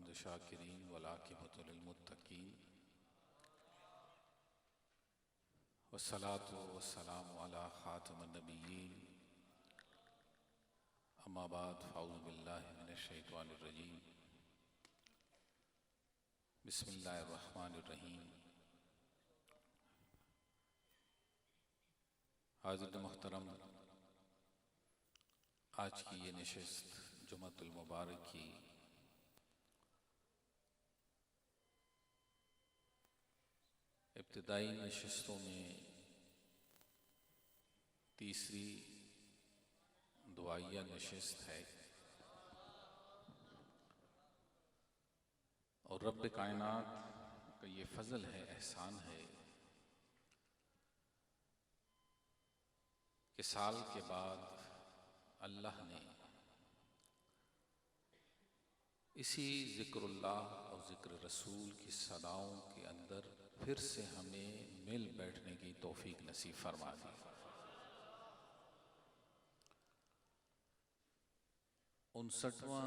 हम्द शाकिरीन वलाकिबतुल लिलमुत्तकीन वस्सलातु वस्सलामु अला खातमिन नबिय्यीन अम्मा बाद फ़अऊज़ु बिल्लाहि मिनश शैतानिर रजीम बिस्मिल्लाहिर रहमानिर रहीम। हाज़िर मुहतरम, आज की ये नशिस्त जुम्मतुल मुबारक की इब्तिदाई नशिस्तों में तीसरी दुआइया नशिस्त है और रब्ब कायनात का ये फजल है, एहसान है कि साल के बाद अल्लाह ने इसी ज़िक्रुल्लाह और ज़िक्र रसूल की सदाओं के अंदर फिर से हमें मिल बैठने की तौफीक नसीब फरमा दी। 59वां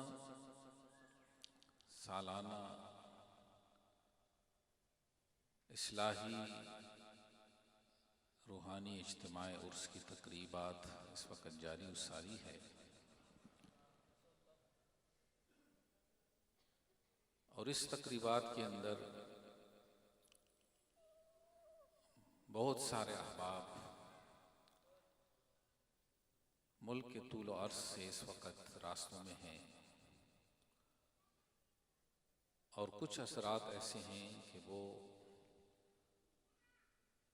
सालाना इस्लाही रूहानी इज्तिमाए उर्स की तकरीबात इस वक्त जारी व सारी है और इस तकरीबात के अंदर बहुत सारे अहबाब मुल्क के तूल व अर्ज़ से इस वक्त रास्तों में हैं और कुछ असरात ऐसे हैं कि वो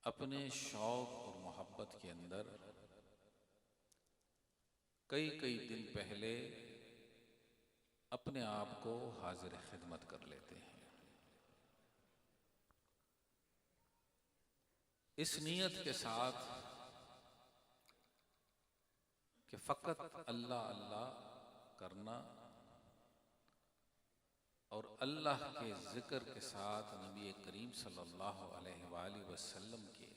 अपने शौक़ और मोहब्बत के अंदर कई कई दिन पहले अपने आप को हाजिर खिदमत कर लेते हैं। इस नीयत के साथ कि फ़कत अल्लाह अल्लाह करना और अल्लाह के ज़िक्र के साथ नबी करीम सल्लल्लाहु अलैहि वसल्लम के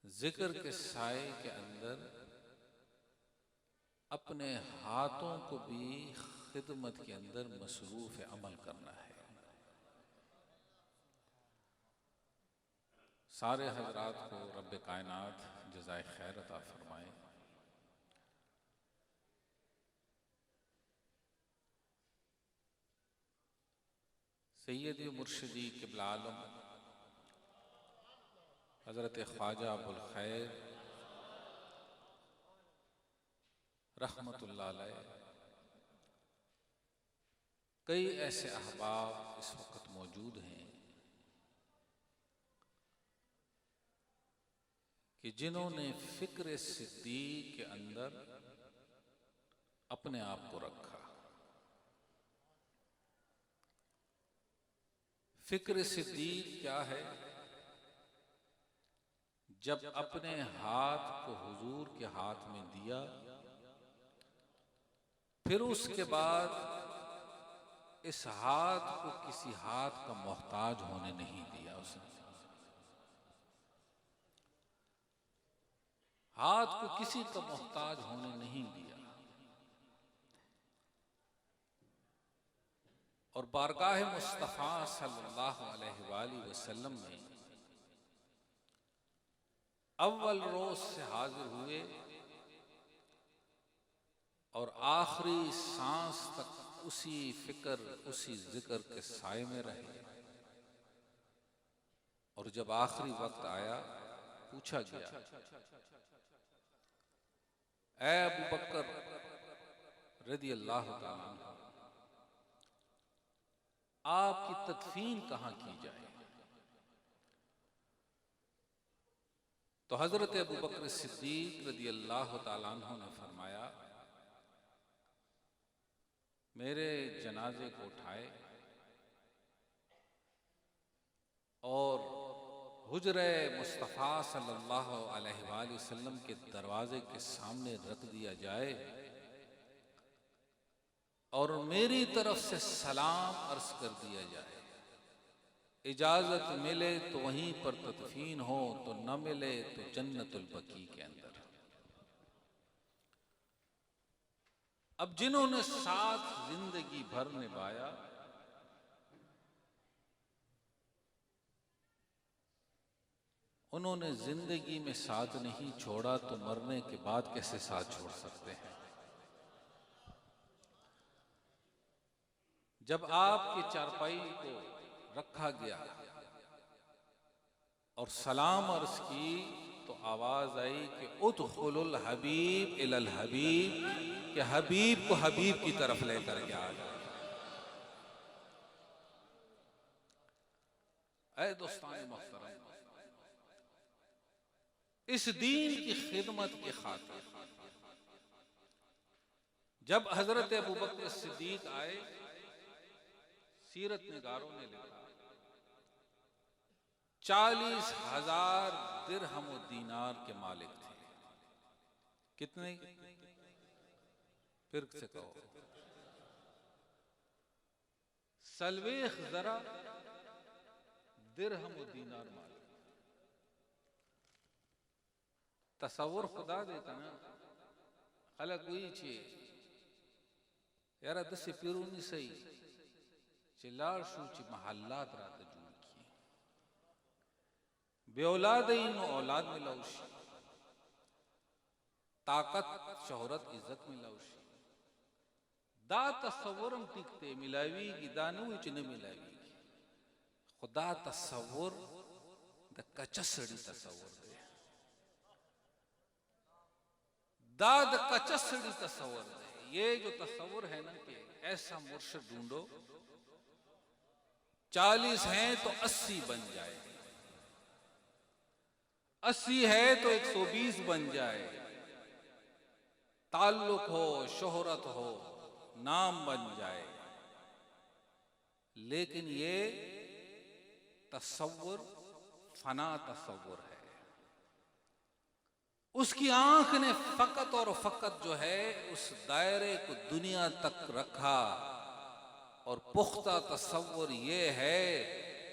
ज़िक्र के साए के अंदर अपने हाथों को भी खिदमत के अंदर मसरूफ़ अमल करना है। सारे हज़रात को रब्ब कायनात जज़ाए खैर अता फरमाए। सैयदी मुर्शिदी क़िबला आलम हज़रत ख्वाजा अबुल खैर रहमतुल्लाह अलैह, कई ऐसे अहबाब इस वक्त मौजूद हैं कि जिन्होंने फ़िक्र सिद्दीक़ के अंदर अपने आप को रखा। फ़िक्र सिद्दीक़ क्या है? जब अपने हाथ को हुजूर के हाथ में दिया, फिर उसके बाद इस हाथ को किसी हाथ का मोहताज होने नहीं दिया। उसने हाथ को किसी का मोहताज होने नहीं दिया और बारगाह मुस्तफ़ा सल्लल्लाहु अलैहि वसल्लम में अव्वल रोज से हाजिर हुए और आखिरी सांस तक उसी फिक्र उसी जिक्र के साए में रहे और जब आखिरी वक्त आया पूछा गया, ऐ अबू बकर रज़ी अल्लाह तआला अन्हु, आपकी तदफीन कहाँ की जाए? तो हजरत अबू बकर सिद्दीक रज़ी अल्लाह तआला अन्हु ने फरमाया, मेरे जनाजे को उठाए और हुजरे मुस्तफ़ा सल्लल्लाहु अलैहि वसल्लम के दरवाजे के सामने रख दिया जाए और मेरी तरफ से सलाम अर्ज कर दिया जाए। इजाजत मिले तो वहीं पर तदफीन हो, तो न मिले तो जन्नतुल बकी के अंदर। अब जिन्होंने साथ जिंदगी भर निभाया, उन्होंने जिंदगी में साथ नहीं छोड़ा तो मरने के बाद कैसे साथ छोड़ सकते हैं। जब आपकी चारपाई को रखा गया और सलाम अर्ज की तो आवाज आई कि उदखुलुल हबीब इलल हबीब, कि हबीब को हबीब की तरफ लेकर के आ जाए। ऐ दोस्तान मोहतरम, इस दीन की खिदमत की खातिर जब हजरत अबू बकर सिद्दीक आए, सीरत निगारों ने लिखा 40,000 दिरहम और दीनार के मालिक थे। कितने? फिर से कहो, सलवेख जरा दिरहम और दीनार मालिक। तसव्वुर खुदा देता ना अलग हुई छे यार दस पीरूनी सही चिल्लार सूची महल्लात रात जून की बेऔलाद इन औलाद मिलाउशी, ताकत शोहरत इज्जत मिलाउशी, दा तसव्वुरम टिकते मिलावी की दानु इचने मिलावी खुदा तसव्वुर द कचसड़ी तसव्वुर दे, दाद कचसड़ी तसव्वुर दे। ये जो तसव्वुर है ना कि ऐसा मुर्शिद ढूंढो 40 हैं तो 80 बन जाए, 80 है तो 120 बन जाए, ताल्लुक हो, शोहरत हो, नाम बन जाए। लेकिन ये तसव्वुर फना तसव्वुर है। उसकी आंख ने फकत और फकत जो है उस दायरे को दुनिया तक रखा, और पुख्ता तसव्वुर ये है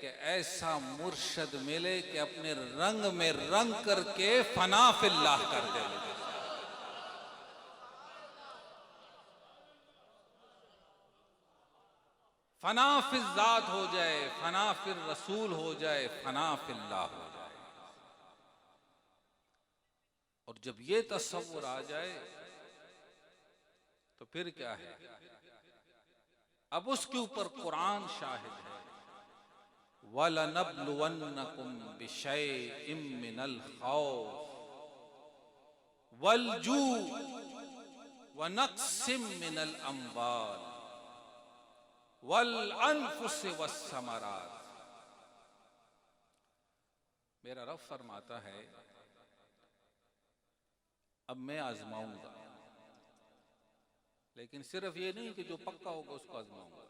कि ऐसा मुर्शद मिले कि अपने रंग में रंग करके फना फिल्लाह कर दे, फना फिज़ात हो जाए, फना फिर रसूल हो जाए, फना फिल्लाह हो जाए। और जब ये तसव्वुर आ जाए तो फिर क्या है, अब उसके ऊपर कुरान शाहिद है, वलनब्लुवन्नकुम बिशैइम मिनल खौफ वलजू वनक्सिम मिनल अम्वाल वल अनफुस वस्समरात। मेरा रब फरमाता है अब मैं आजमाऊंगा, लेकिन सिर्फ ये नहीं कि जो पक्का होगा उसको आजमाऊंगा।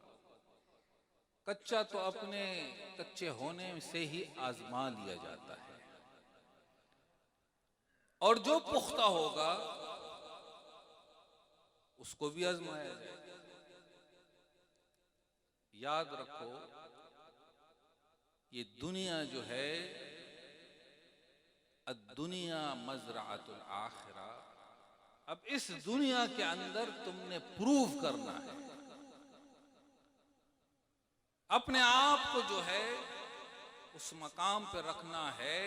कच्चा तो अपने कच्चे होने से ही आजमा लिया जाता है, और जो पुख्ता होगा उसको भी आजमाया जाएगा। याद रखो, ये दुनिया जो है दुनिया मज़राअतुल आखिरा, अब इस दुनिया के अंदर तुमने प्रूव करना है, अपने आप को जो है उस मकाम पे रखना है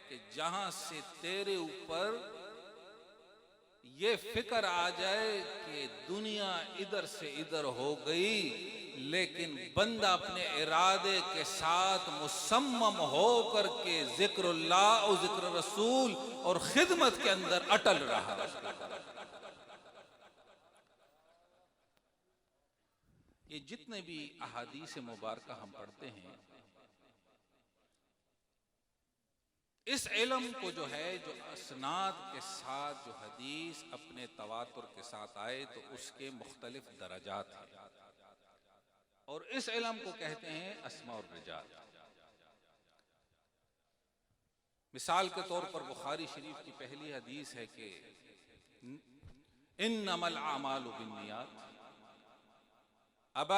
कि जहां से तेरे ऊपर ये फिक्र आ जाए कि दुनिया इधर से इधर हो गई, लेकिन बंदा अपने इरादे के साथ मुसम्मम हो करके जिक्रुल्लाह और जिक्र रसूल और खिदमत के अंदर अटल रहा। ये जितने भी अहादीस मुबारका हम पढ़ते हैं, इस इल्म को जो है, जो असनाद के साथ जो हदीस अपने तवातुर के साथ आए तो उसके मुख्तलिफ दरजात हैं, और इस इल्म को कहते हैं अस्मा और रिजाल। मिसाल के तौर पर बुखारी शरीफ की पहली हदीस है कि इन्नमल आमालु बिन्नियात। अब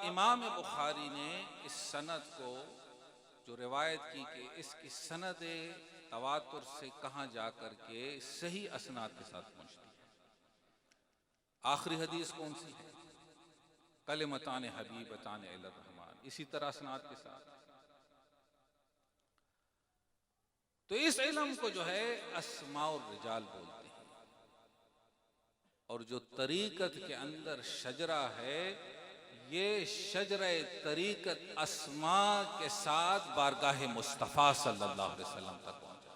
इमाम बुखारी ने इस सनद को जो रिवायत की कि इसकी सनद तवातुर से कहाँ जा कर के सही असनाद के साथ पहुँचती है। आखिरी हदीस कौन सी है? कलिमतान हबीबतान इलर रहमान, इसी तरह सनात के साथ। तो इस इल्म को जो है अस्मा और रिजाल बोलते हैं। और जो तरीकत के अंदर शजरा है, ये शजरा तरीकत अस्मा के साथ बारगाह मुस्तफ़ा सल्लल्लाहु अलैहि वसल्लम तक पहुंचा।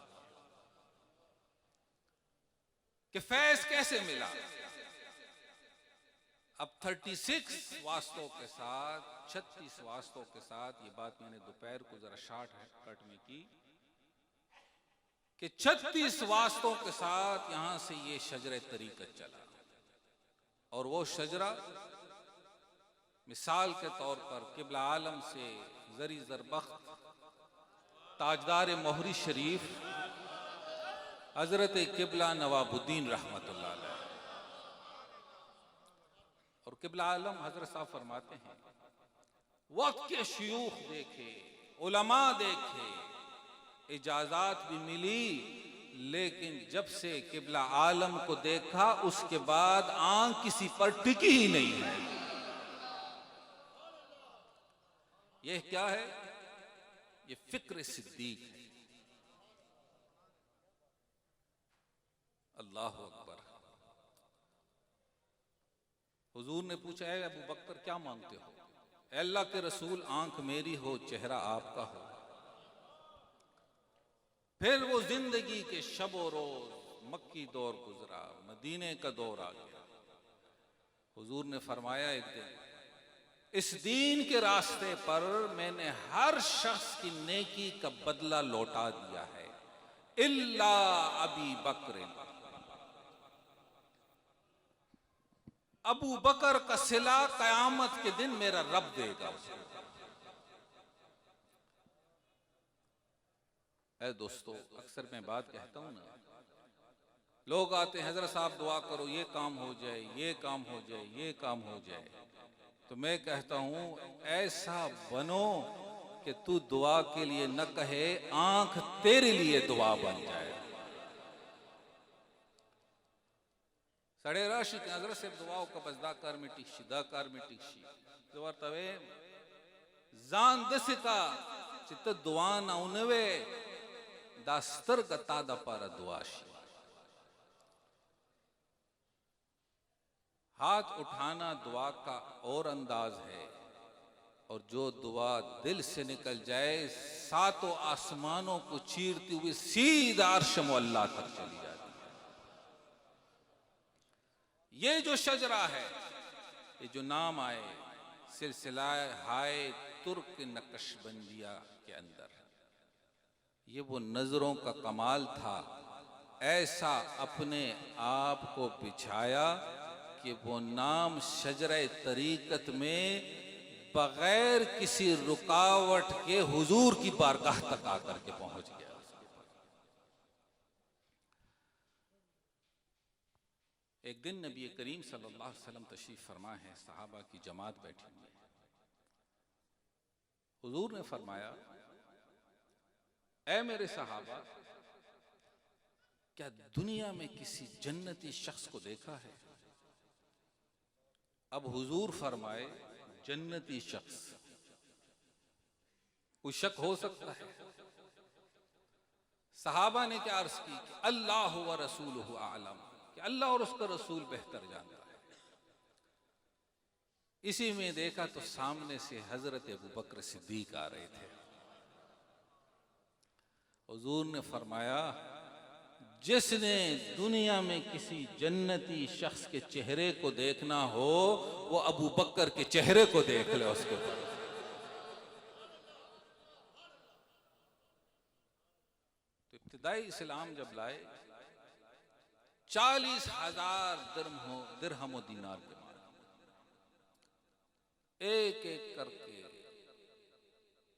कि फैज कैसे मिला? अब 36 वास्तों के साथ, 36 वास्तों के साथ, ये बात मैंने दोपहर को जरा शॉर्टकट में की कि 36 वास्तों के साथ यहां से ये शजरा तरीकत चला। और वो शजरा मिसाल के तौर पर किबला आलम से जरी ज़रबख्त ताजदार मोहरी शरीफ हजरत किबला नवाबुद्दीन रहमतुल्लाह अलैह, और किबला आलम हजरत साहब फरमाते हैं, वक्त के शयूख देखे, उलमा देखे, इजाजत भी मिली, लेकिन जब से किबला आलम को देखा उसके बाद आंख किसी पर टिकी ही नहीं है। यह क्या है? ये फिक्र सिद्दीक है। अल्लाह अकबर। हुजूर ने पूछा, है अबू बकर क्या मांगते हो? अल्लाह के रसूल, आंख मेरी हो, चेहरा आपका हो। फिर वो जिंदगी के शबो रोज मक्की दौर गुजरा, मदीने का दौर आ गया। हुजूर ने फरमाया, एक दिन इस दीन के रास्ते पर मैंने हर शख्स की नेकी का बदला लौटा दिया है, इल्ला अबी बकर। अबू बकर का सिला कयामत के दिन मेरा रब देगा उसको। ऐ दोस्तों, अक्सर मैं बात कहता हूं ना, लोग आते हैं, हजरत साहब दुआ करो, ये काम हो जाए, ये काम हो जाए, ये काम हो जाए। तो मैं कहता हूं, ऐसा बनो कि तू दुआ के लिए न कहे, आंख तेरे लिए दुआ बन जाए। सड़े राशि के हजरत से दुआओं का बजदा कर मिटिशी, दा कर मिटिशी, दुआ तवे जान दसिका चित दुआ ना उनवे दास्तर गता दा पर दुआशी। हाथ उठाना दुआ का और अंदाज है, और जो दुआ दिल से निकल जाए, सातों आसमानों को चीरती हुई सीधा अर्श मुअल्ला तक चली जाती है। ये जो शजरा है, ये जो नाम आए सिलसिला हाय तुर्क नक्शबंदिया के अंदर, ये वो नजरों का कमाल था। ऐसा अपने आप को बिछाया कि वो नाम शजरा तरीकत में बगैर किसी रुकावट के हुजूर की बारगाह तक आकर के पहुंच गया। एक दिन नबी करीम सल्लल्लाहु अलैहि वसल्लम तशरीफ फरमा है, सहाबा की जमात बैठी हुई है। हुजूर ने फरमाया, ऐ मेरे सहाबा, क्या दुनिया में किसी जन्नती शख्स को देखा है? अब हुजूर फरमाए, जन्नती शख्स, कोई शक हो सकता है? सहाबा ने क्या अर्ज की कि अल्लाह व रसूलुहु आलम, कि अल्लाह और उसका रसूल बेहतर जानता है। इसी में देखा तो सामने से हजरत अबू बकर सिद्दीक आ रहे थे। हुजूर ने फरमाया, जिसने दुनिया में किसी जन्नती शख्स के चेहरे को देखना हो, वो अबू बकर के चेहरे को देख ले उसके ऊपर। तो इब्तिदाई इस्लाम जब लाए, 40,000 दिरहम दीनार के माल, एक एक करके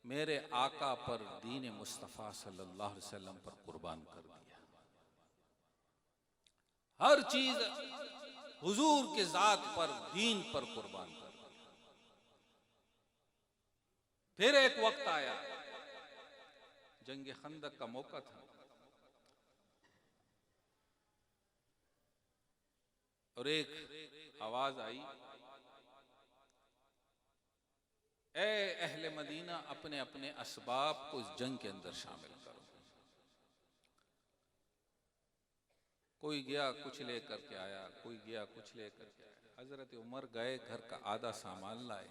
मेरे आका पर, दीन मुस्तफ़ा सल्लल्लाहु अलैहि वसल्लम पर कुर्बान कर दिया। हर चीज हुजूर के जात पर, दीन पर कुर्बान कर दिया। फिर एक वक्त आया, जंग खंदक का मौका था, और एक आवाज आई, ए अहले मदीना, अपने अपने असबाब को इस जंग के अंदर शामिल करो। कोई गया कुछ लेकर के आया, कोई गया कुछ लेकर के आया। हजरत उमर गए, घर का आधा सामान लाए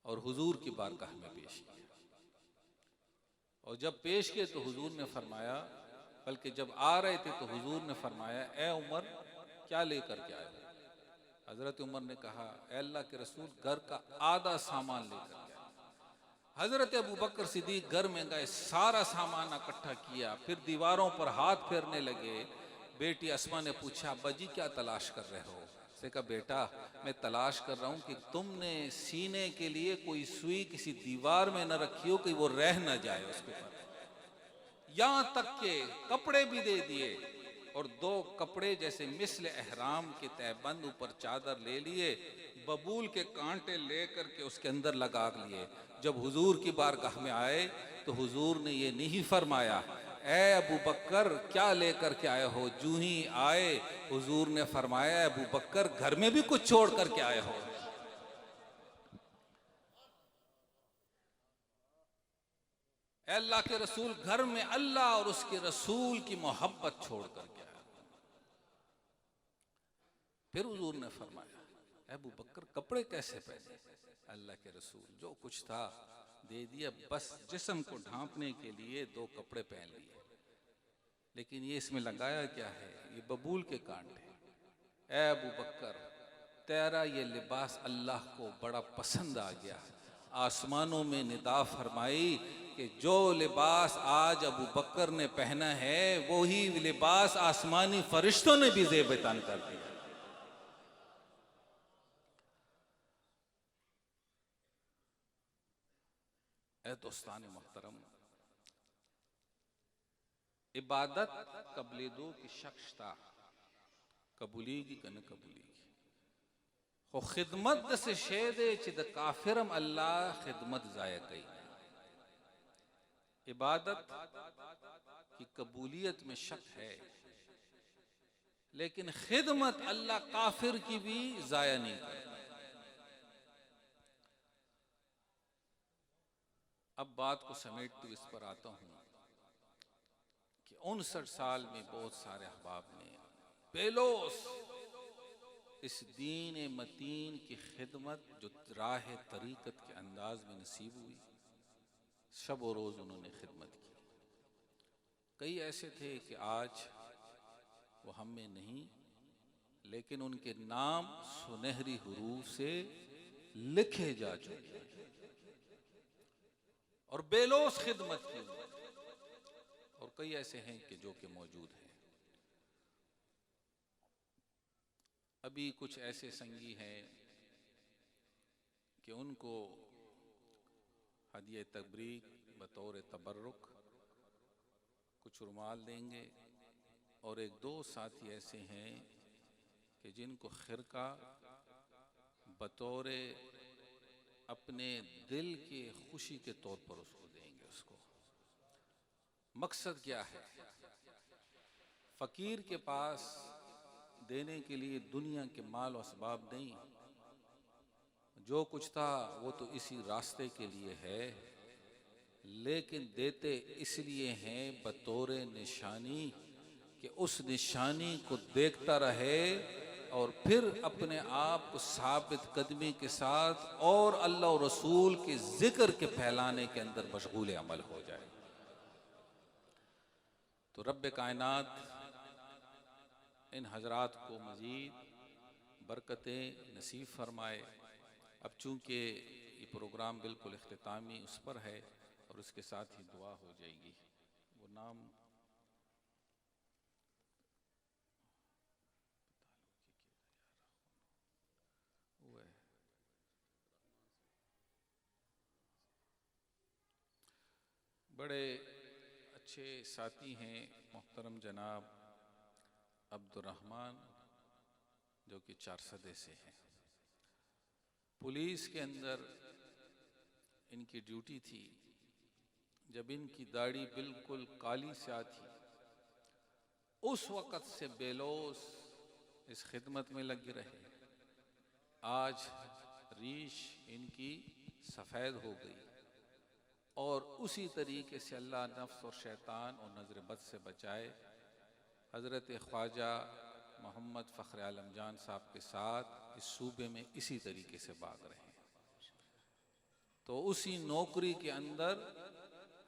और हुजूर की बारगाह में पेश किया। और जब पेश किए तो हुजूर ने फरमाया, बल्कि जब आ रहे थे तो हुजूर ने फरमाया, ए उमर क्या लेकर के आए? हजरत उमर ने कहा, ए अल्लाह के रसूल, घर का आधा सामान लेकर के आए। हजरत अबू बकर सिद्दीक घर में गए, सारा सामान इकट्ठा किया, फिर दीवारों पर हाथ फेरने लगे। बेटी अस्मा ने पूछा, अब्बा जी क्या तलाश कर रहे हो? उसने कहा, बेटा मैं तलाश कर रहा हूँ कि तुमने सीने के लिए कोई सुई किसी दीवार में न रखी हो कि वो रह न जाए उसके ऊपर। यहां तक के कपड़े भी दे दिए और 2 कपड़े जैसे मिस्ल एहराम के तहबंद ऊपर चादर ले लिए, बबूल के कांटे लेकर के उसके अंदर लगा लिए। जब हुजूर की बारगाह में आए तो हुजूर ने ये नहीं फरमाया, ए अबू बकर क्या लेकर के आए हो? जूं ही आए हुजूर ने फरमाया, अबू बकर घर में भी कुछ छोड़ करके आए हो? अल्लाह के रसूल, घर में अल्लाह और उसके रसूल की मोहब्बत छोड़ करके आया। फिर हुजूर ने फरमाया, अबू बकर कपड़े कैसे पहने? अल्लाह के रसूल, जो कुछ था दे दिया, बस जिस्म को ढांपने के लिए 2 कपड़े पहन लिए। लेकिन ये इसमें लगाया क्या है? ये बबूल के कांटे। ए अबू बकर, तेरा ये लिबास अल्लाह को बड़ा पसंद आ गया। आसमानों में निदा फरमाई कि जो लिबास आज अबू बकर ने पहना है वही लिबास आसमानी फरिश्तों ने भी ज़ेब-ए-तन कर दिया। ए दोस्तान मोहतरम, इबादत कबले दो की शख्सता कबूली की कन कबूली की हो खिदमत से शेदे चिद काफिरम अल्लाह खिदमत जाया कई। इबादत की कबूलियत में शक है, लेकिन खिदमत अल्लाह काफिर की भी जाया नहीं करता। अब बात को समेटते हुए इस पर आता हूं कि 59 साल में बहुत सारे अहबाब ने बेलोस इस दीन मतीन की खिदमत जो राह तरीकत के अंदाज में नसीब हुई, शब और रोज उन्होंने खिदमत की। कई ऐसे थे कि आज वो हम में नहीं, लेकिन उनके नाम सुनहरी हुरूफ से लिखे जा चुके और बेलोस खिदमत की। और कई ऐसे हैं कि जो कि मौजूद हैं। अभी कुछ ऐसे संगी हैं कि उनको हदिया तबरीक बतौर तबर्रुक कुछ रुमाल देंगे, और 1-2 साथी ऐसे हैं कि जिनको खिरका बतौर अपने दिल के खुशी के तौर पर उसको देंगे। उसको मकसद क्या है? फकीर के पास देने के लिए दुनिया के माल और असबाब नहीं, जो कुछ था वो तो इसी रास्ते के लिए है, लेकिन देते इसलिए हैं बतौर निशानी कि उस निशानी को देखता रहे और फिर अपने आप को साबित कदमी के साथ और अल्लाह और रसूल के जिक्र के फैलाने के अंदर मशगूल अमल हो जाए। तो रब्बे कायनात इन हजरात को मजीद बरकतें नसीब फरमाए। अब चूँकि ये प्रोग्राम बिल्कुल इख्तितामी उस पर है और उसके साथ ही दुआ हो जाएगी। वो नाम बड़े अच्छे साथी हैं मोहतरम जनाब अब्दुर्रहमान, जो कि 400 से हैं। पुलिस के अंदर इनकी ड्यूटी थी। जब इनकी दाढ़ी बिल्कुल काली स्याह थी, उस वक़्त से बेलोस इस खिदमत में लगे रहे। आज रीश इनकी सफ़ेद हो गई और उसी तरीके से अल्लाह नफ्स और शैतान और नज़र बद से बचाए। हज़रत ख्वाजा मोहम्मद फ़ख्र आलम जान साहब के साथ इस सूबे में इसी तरीके से भाग रहे हैं। तो उसी नौकरी के अंदर,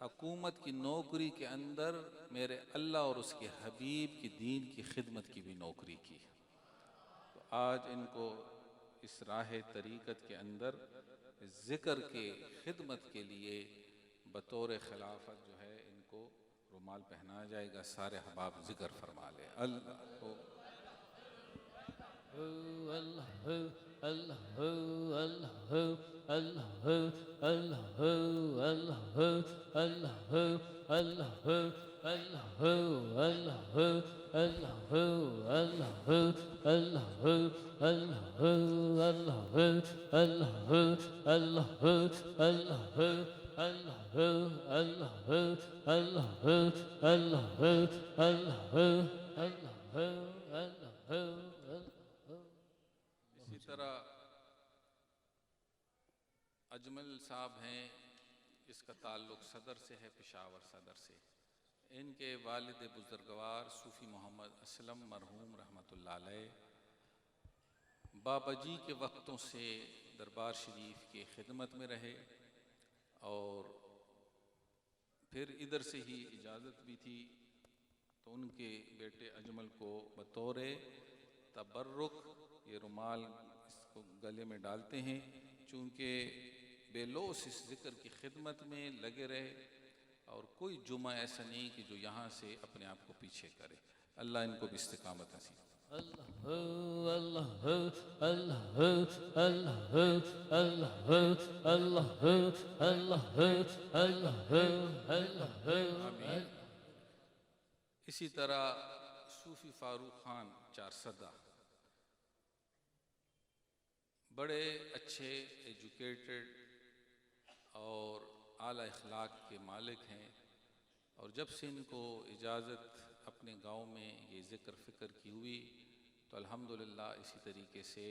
हुकूमत की नौकरी के अंदर मेरे अल्लाह और उसके हबीब की दीन की खिदमत की भी नौकरी की। तो आज इनको इस राह तरीक़त के अंदर ज़िक्र के खिदमत के लिए बतौर खिलाफत जो है इनको रुमाल पहनाया जाएगा। सारे हबाब ज़िक्र फरमा ले अल्लाह इसी तरह अजमल साहब हैं, इसका ताल्लुक़ सदर से है, पेशावर सदर से। इनके वालिद बुज़ुर्गवार सूफ़ी मोहम्मद असलम मरहूम रहमतुल्लाह अलैह बाबाजी के वक्तों से दरबार शरीफ की खिदमत में रहे और फिर इधर से ही इजाज़त भी थी। तो उनके बेटे अजमल को बतौर तबर्रुक ये रुमाल इसको गले में डालते हैं, चूँकि बेलोस इस ज़िक्र की खिदमत में लगे रहे और कोई जुमा ऐसा नहीं कि जो यहाँ से अपने आप को पीछे करे। अल्लाह इनको भी इस्तिकामत नसीब। आमीन। इसी तरह सूफी फारूक खान चारसदा बड़े अच्छे एजुकेटेड और आला इखलाक के मालिक हैं और जब से इनको इजाज़त अपने गांव में ये ज़िक्र फ़िक्र की हुई तो अल्हम्दुलिल्लाह इसी तरीके से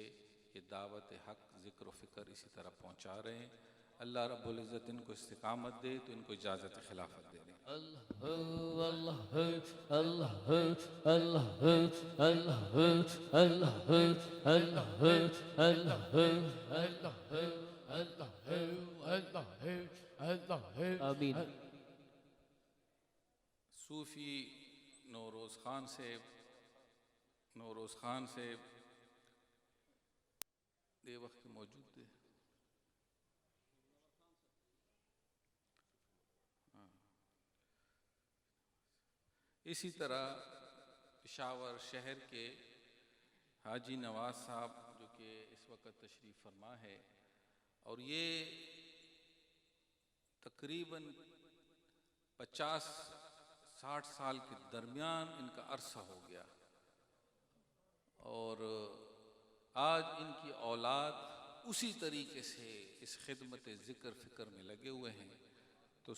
ये दावत हक़ ज़िक्र फ़िक्र इसी तरह पहुँचा रहे हैं। अल्लाह रब्बुल इज़्ज़त इनको इस्तिकामत दे, तो इनको इजाज़त खिलाफत दे दें। आमीन। सूफ़ी नौरोज़ खान से दे वक्त मौजूद थे। इसी तरह पेशावर शहर के हाजी नवाज साहब जो कि इस वक्त तशरीफ़ फरमा है और ये तकरीबन 50-60 साल के दरमियान इनका अरसा हो गया और आज इनकी औलाद उसी तरीके से इस खिदमत ज़िक्र फ़िक्र में लगे हुए हैं। तो